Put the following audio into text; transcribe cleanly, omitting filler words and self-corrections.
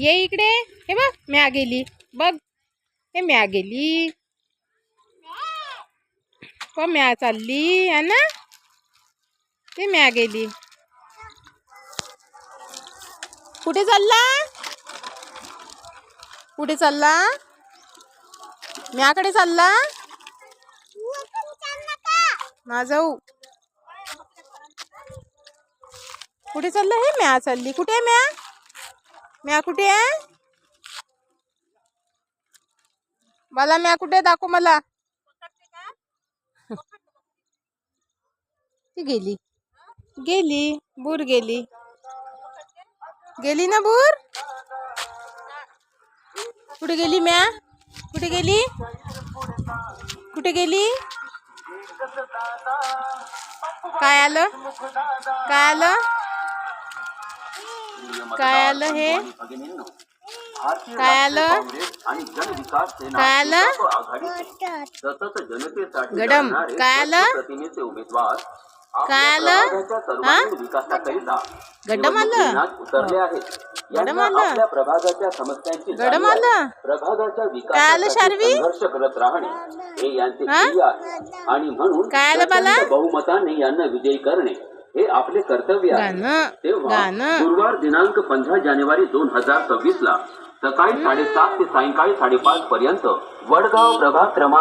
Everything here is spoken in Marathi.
ये इकडे. हे बघ म्या गेली. बघ हे म्या गेली. प म्या चालली आहे ना. ते म्या गेली. कुठे चालला? कुठे चालला? म्याकडे चालला. ना जाऊ. कुठे चाललं? हे म्या चालली. कुठे आहे म्या? म्या कुठे आहे? मला म्या कुठे दाखव मला. ती गेली. गेली बूर गेली. गेली ना बूर. कुठे गेली म्या? कुठे गेली? कुठे गेली? काय आलं? काय आलं? काय आलं? हे काय आलं? काय आलं? गडम काय आलं? काय आलं? हा गडम आलं. गडम आलं. गडम आलं. काय आलं शार्वी? काय आलं मला? बहुमताने यांना विजयी करणे हे आपले कर्तव्य आहे. गाणं गुरुवार दिनांक 15 जानेवारी 2026 ला सकाळी 7:30 ते सायंकाळी 5:30 पर्यंत वडगाव प्रभाग क्रमांक